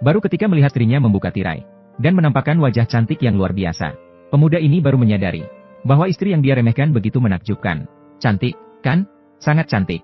Baru ketika melihat istrinya membuka tirai dan menampakkan wajah cantik yang luar biasa, pemuda ini baru menyadari bahwa istri yang dia remehkan begitu menakjubkan. Cantik, kan? Sangat cantik.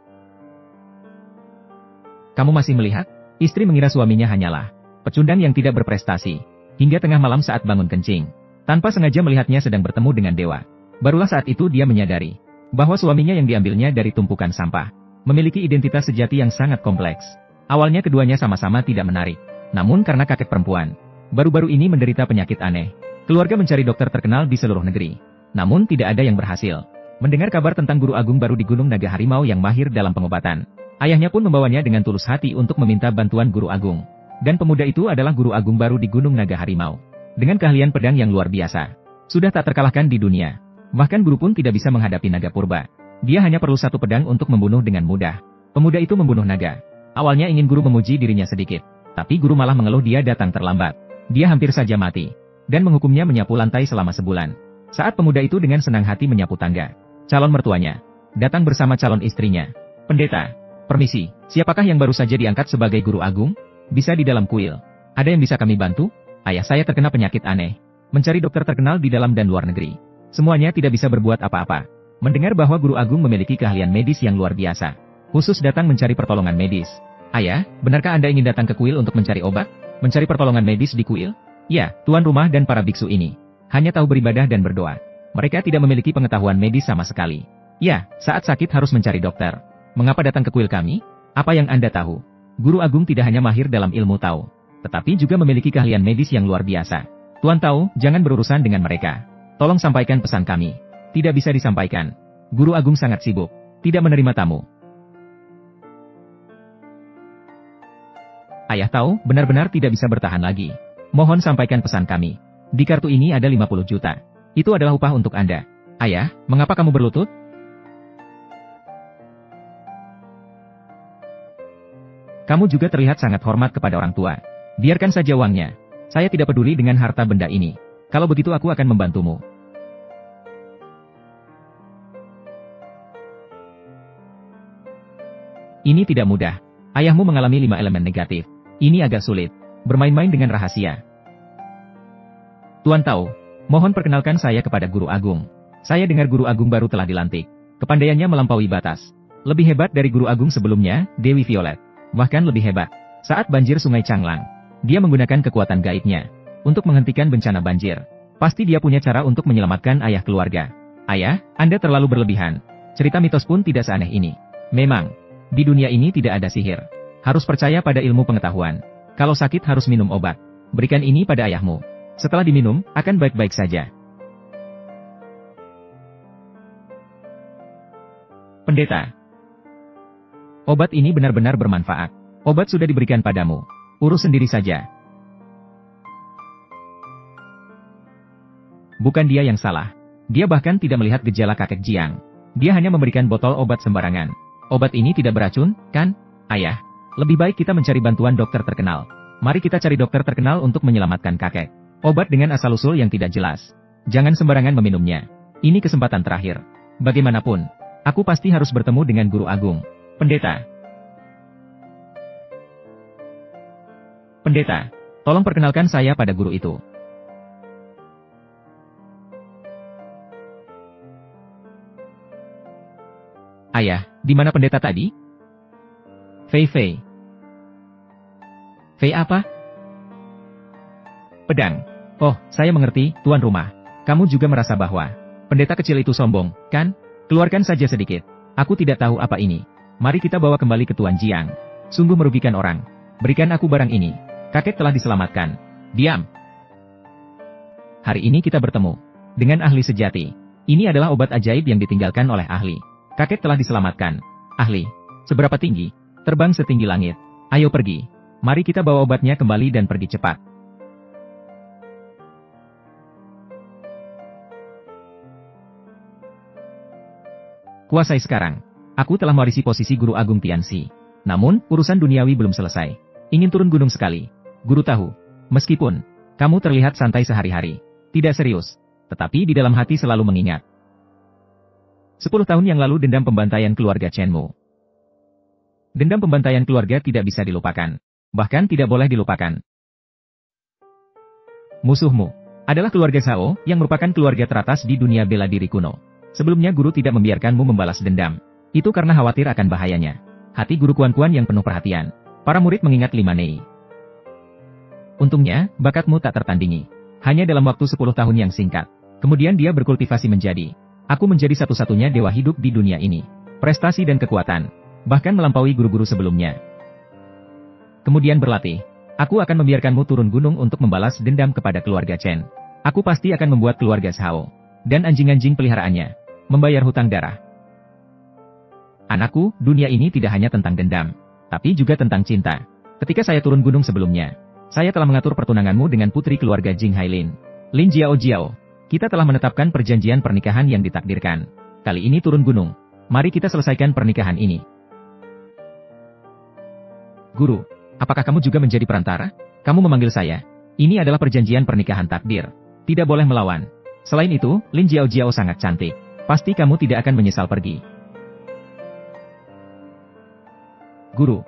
Kamu masih melihat? Istri mengira suaminya hanyalah pecundang yang tidak berprestasi. Hingga tengah malam saat bangun kencing, tanpa sengaja melihatnya sedang bertemu dengan dewa. Barulah saat itu dia menyadari bahwa suaminya yang diambilnya dari tumpukan sampah memiliki identitas sejati yang sangat kompleks. Awalnya keduanya sama-sama tidak menarik. Namun karena kakek perempuan baru-baru ini menderita penyakit aneh, keluarga mencari dokter terkenal di seluruh negeri. Namun tidak ada yang berhasil. Mendengar kabar tentang guru agung baru di Gunung Naga Harimau yang mahir dalam pengobatan, ayahnya pun membawanya dengan tulus hati untuk meminta bantuan guru agung. Dan pemuda itu adalah guru agung baru di Gunung Naga Harimau. Dengan keahlian pedang yang luar biasa, sudah tak terkalahkan di dunia. Bahkan guru pun tidak bisa menghadapi naga purba. Dia hanya perlu satu pedang untuk membunuh dengan mudah. Pemuda itu membunuh naga. Awalnya ingin guru memuji dirinya sedikit, tapi guru malah mengeluh dia datang terlambat. Dia hampir saja mati, dan menghukumnya menyapu lantai selama sebulan. Saat pemuda itu dengan senang hati menyapu tangga, calon mertuanya datang bersama calon istrinya. Pendeta, permisi, siapakah yang baru saja diangkat sebagai guru agung? Bisa di dalam kuil. Ada yang bisa kami bantu? Ayah saya terkena penyakit aneh. Mencari dokter terkenal di dalam dan luar negeri. Semuanya tidak bisa berbuat apa-apa. Mendengar bahwa guru agung memiliki keahlian medis yang luar biasa, khusus datang mencari pertolongan medis. Ayah, benarkah Anda ingin datang ke kuil untuk mencari obat? Mencari pertolongan medis di kuil? Ya, tuan rumah dan para biksu ini hanya tahu beribadah dan berdoa. Mereka tidak memiliki pengetahuan medis sama sekali. Ya, saat sakit harus mencari dokter. Mengapa datang ke kuil kami? Apa yang Anda tahu? Guru agung tidak hanya mahir dalam ilmu Tao, tetapi juga memiliki keahlian medis yang luar biasa. Tuan Tao, jangan berurusan dengan mereka. Tolong sampaikan pesan kami. Tidak bisa disampaikan. Guru agung sangat sibuk, tidak menerima tamu. Ayah Tao benar-benar tidak bisa bertahan lagi. Mohon sampaikan pesan kami. Di kartu ini ada 50 juta. Itu adalah upah untuk Anda. Ayah, mengapa kamu berlutut? Kamu juga terlihat sangat hormat kepada orang tua. Biarkan saja uangnya. Saya tidak peduli dengan harta benda ini. Kalau begitu aku akan membantumu. Ini tidak mudah. Ayahmu mengalami 5 elemen negatif. Ini agak sulit. Bermain-main dengan rahasia. Tuan Tao, mohon perkenalkan saya kepada guru agung. Saya dengar guru agung baru telah dilantik. Kepandaiannya melampaui batas. Lebih hebat dari guru agung sebelumnya, Dewi Violet. Bahkan lebih hebat. Saat banjir Sungai Changlang, dia menggunakan kekuatan gaibnya untuk menghentikan bencana banjir. Pasti dia punya cara untuk menyelamatkan ayah keluarga. Ayah, Anda terlalu berlebihan. Cerita mitos pun tidak seaneh ini. Memang, di dunia ini tidak ada sihir. Harus percaya pada ilmu pengetahuan. Kalau sakit harus minum obat. Berikan ini pada ayahmu. Setelah diminum, akan baik-baik saja. Pendeta, obat ini benar-benar bermanfaat. Obat sudah diberikan padamu. Urus sendiri saja. Bukan dia yang salah. Dia bahkan tidak melihat gejala kakek Jiang. Dia hanya memberikan botol obat sembarangan. Obat ini tidak beracun, kan? Ayah, lebih baik kita mencari bantuan dokter terkenal. Mari kita cari dokter terkenal untuk menyelamatkan kakek. Obat dengan asal-usul yang tidak jelas. Jangan sembarangan meminumnya. Ini kesempatan terakhir. Bagaimanapun, aku pasti harus bertemu dengan guru agung. Pendeta. Pendeta, tolong perkenalkan saya pada guru itu. Ayah, di mana pendeta tadi? Fei Fei. Fei apa? Pedang. Oh, saya mengerti, tuan rumah. Kamu juga merasa bahwa pendeta kecil itu sombong, kan? Keluarkan saja sedikit. Aku tidak tahu apa ini. Mari kita bawa kembali ke Tuan Jiang. Sungguh merugikan orang. Berikan aku barang ini. Kakek telah diselamatkan. Diam. Hari ini kita bertemu dengan ahli sejati. Ini adalah obat ajaib yang ditinggalkan oleh ahli. Kakek telah diselamatkan. Ahli, seberapa tinggi? Terbang setinggi langit. Ayo pergi. Mari kita bawa obatnya kembali dan pergi cepat. Kuasai sekarang. Aku telah mewarisi posisi Guru Agung Tianxi. Namun, urusan duniawi belum selesai. Ingin turun gunung sekali. Guru tahu. Meskipun kamu terlihat santai sehari-hari, tidak serius, tetapi di dalam hati selalu mengingat. 10 tahun yang lalu dendam pembantaian keluarga Chenmu. Dendam pembantaian keluarga tidak bisa dilupakan. Bahkan tidak boleh dilupakan. Musuhmu adalah keluarga Zhao, yang merupakan keluarga teratas di dunia bela diri kuno. Sebelumnya guru tidak membiarkanmu membalas dendam. Itu karena khawatir akan bahayanya. Hati guru Kuan-Kuan yang penuh perhatian. Para murid mengingat Lima Nei. Untungnya, bakatmu tak tertandingi. Hanya dalam waktu 10 tahun yang singkat. Kemudian dia berkultivasi menjadi. Aku menjadi satu-satunya dewa hidup di dunia ini. Prestasi dan kekuatan. Bahkan melampaui guru-guru sebelumnya. Kemudian berlatih. Aku akan membiarkanmu turun gunung untuk membalas dendam kepada keluarga Chen. Aku pasti akan membuat keluarga Zhao dan anjing-anjing peliharaannya membayar hutang darah. Anakku, dunia ini tidak hanya tentang dendam, tapi juga tentang cinta. Ketika saya turun gunung sebelumnya, saya telah mengatur pertunanganmu dengan putri keluarga Jing Hailin, Lin Jiao Jiao. Kita telah menetapkan perjanjian pernikahan yang ditakdirkan. Kali ini turun gunung. Mari kita selesaikan pernikahan ini. Guru, apakah kamu juga menjadi perantara? Kamu memanggil saya. Ini adalah perjanjian pernikahan takdir. Tidak boleh melawan. Selain itu, Lin Jiao Jiao sangat cantik. Pasti kamu tidak akan menyesal pergi. Guru.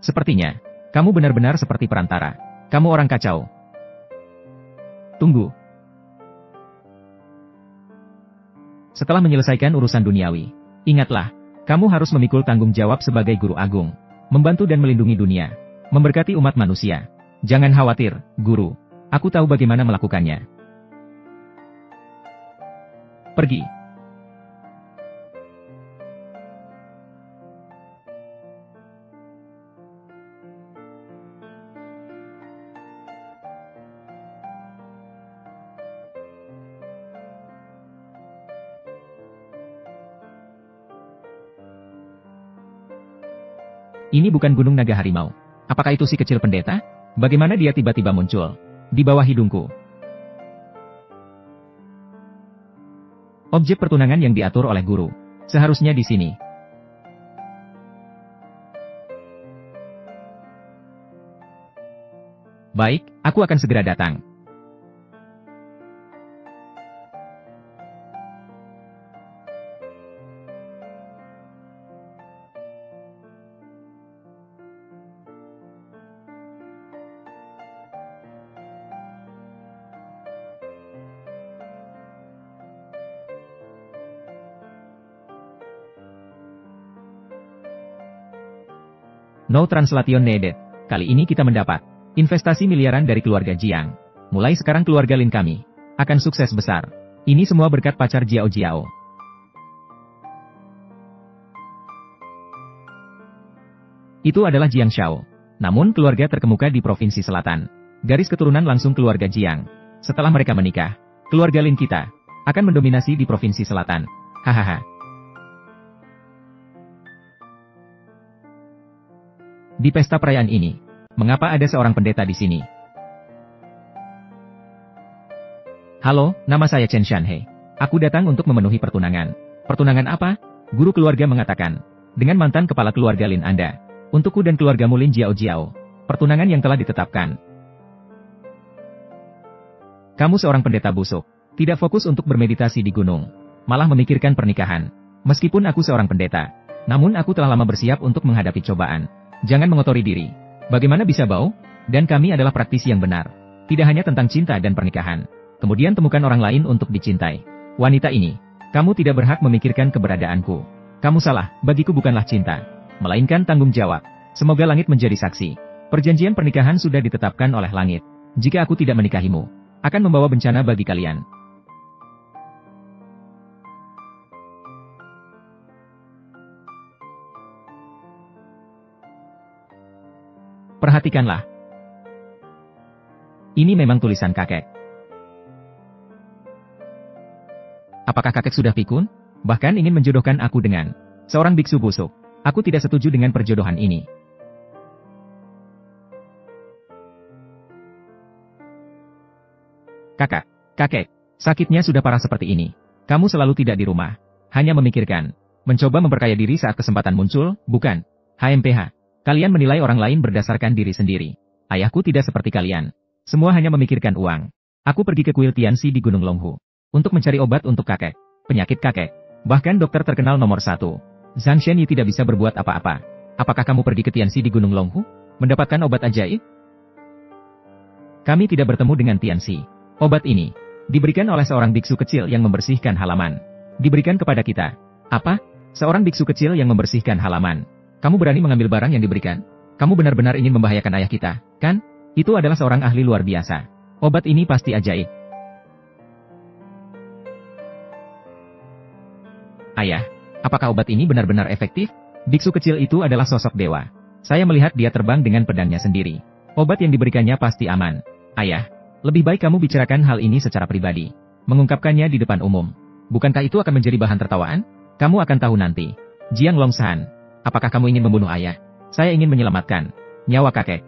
Sepertinya, kamu benar-benar seperti perantara. Kamu orang kacau. Tunggu. Setelah menyelesaikan urusan duniawi, ingatlah, kamu harus memikul tanggung jawab sebagai guru agung. Membantu dan melindungi dunia. Memberkati umat manusia. Jangan khawatir, guru. Aku tahu bagaimana melakukannya. Pergi. Ini bukan gunung naga harimau. Apakah itu si kecil pendeta? Bagaimana dia tiba-tiba muncul di bawah hidungku? Objek pertunangan yang diatur oleh guru. Seharusnya di sini. Baik, aku akan segera datang. No translation needed. Kali ini kita mendapat investasi miliaran dari keluarga Jiang. Mulai sekarang keluarga Lin kami akan sukses besar. Ini semua berkat pacar Jiao Jiao. Itu adalah Jiang Shao. Namun keluarga terkemuka di Provinsi Selatan. Garis keturunan langsung keluarga Jiang. Setelah mereka menikah, keluarga Lin kita akan mendominasi di Provinsi Selatan. Hahaha. Di pesta perayaan ini, mengapa ada seorang pendeta di sini? Halo, nama saya Chen Shanhe. Aku datang untuk memenuhi pertunangan. Pertunangan apa? Guru keluarga mengatakan. Dengan mantan kepala keluarga Lin Anda. Untukku dan keluargamu Lin Jiao Jiao. Pertunangan yang telah ditetapkan. Kamu seorang pendeta busuk. Tidak fokus untuk bermeditasi di gunung. Malah memikirkan pernikahan. Meskipun aku seorang pendeta. Namun aku telah lama bersiap untuk menghadapi cobaan. Jangan mengotori diri. Bagaimana bisa bau? Dan kami adalah praktisi yang benar. Tidak hanya tentang cinta dan pernikahan. Kemudian temukan orang lain untuk dicintai. Wanita ini, kamu tidak berhak memikirkan keberadaanku. Kamu salah, bagiku bukanlah cinta. Melainkan tanggung jawab. Semoga langit menjadi saksi. Perjanjian pernikahan sudah ditetapkan oleh langit. Jika aku tidak menikahimu, akan membawa bencana bagi kalian. Perhatikanlah. Ini memang tulisan kakek. Apakah kakek sudah pikun? Bahkan ingin menjodohkan aku dengan seorang biksu busuk. Aku tidak setuju dengan perjodohan ini. Kakek, sakitnya sudah parah seperti ini. Kamu selalu tidak di rumah. Hanya memikirkan. Mencoba memperkaya diri saat kesempatan muncul, bukan? HMPH. Kalian menilai orang lain berdasarkan diri sendiri. Ayahku tidak seperti kalian. Semua hanya memikirkan uang. Aku pergi ke kuil Tianxi di Gunung Longhu. Untuk mencari obat untuk kakek. Penyakit kakek. Bahkan dokter terkenal nomor 1. Zhang Shenyi tidak bisa berbuat apa-apa. Apakah kamu pergi ke Tianxi di Gunung Longhu? Mendapatkan obat ajaib? Kami tidak bertemu dengan Tianxi. Obat ini diberikan oleh seorang biksu kecil yang membersihkan halaman. Diberikan kepada kita. Apa? Seorang biksu kecil yang membersihkan halaman. Kamu berani mengambil barang yang diberikan? Kamu benar-benar ingin membahayakan ayah kita, kan? Itu adalah seorang ahli luar biasa. Obat ini pasti ajaib. Ayah, apakah obat ini benar-benar efektif? Biksu kecil itu adalah sosok dewa. Saya melihat dia terbang dengan pedangnya sendiri. Obat yang diberikannya pasti aman. Ayah, lebih baik kamu bicarakan hal ini secara pribadi. Mengungkapkannya di depan umum. Bukankah itu akan menjadi bahan tertawaan? Kamu akan tahu nanti. Jiang Longshan, apakah kamu ingin membunuh ayah? Saya ingin menyelamatkan nyawa kakek.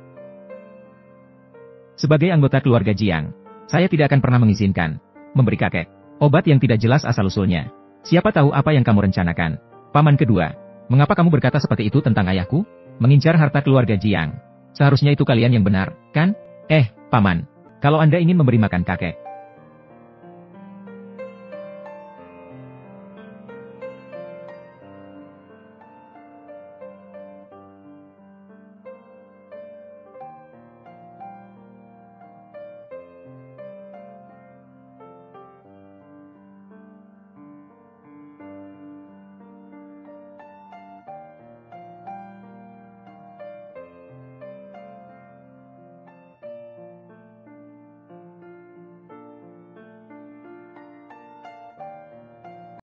Sebagai anggota keluarga Jiang, saya tidak akan pernah mengizinkan memberi kakek obat yang tidak jelas asal-usulnya. Siapa tahu apa yang kamu rencanakan. Paman kedua, mengapa kamu berkata seperti itu tentang ayahku? Mengincar harta keluarga Jiang. Seharusnya itu kalian yang benar, kan? Paman, kalau Anda ingin memberi makan kakek,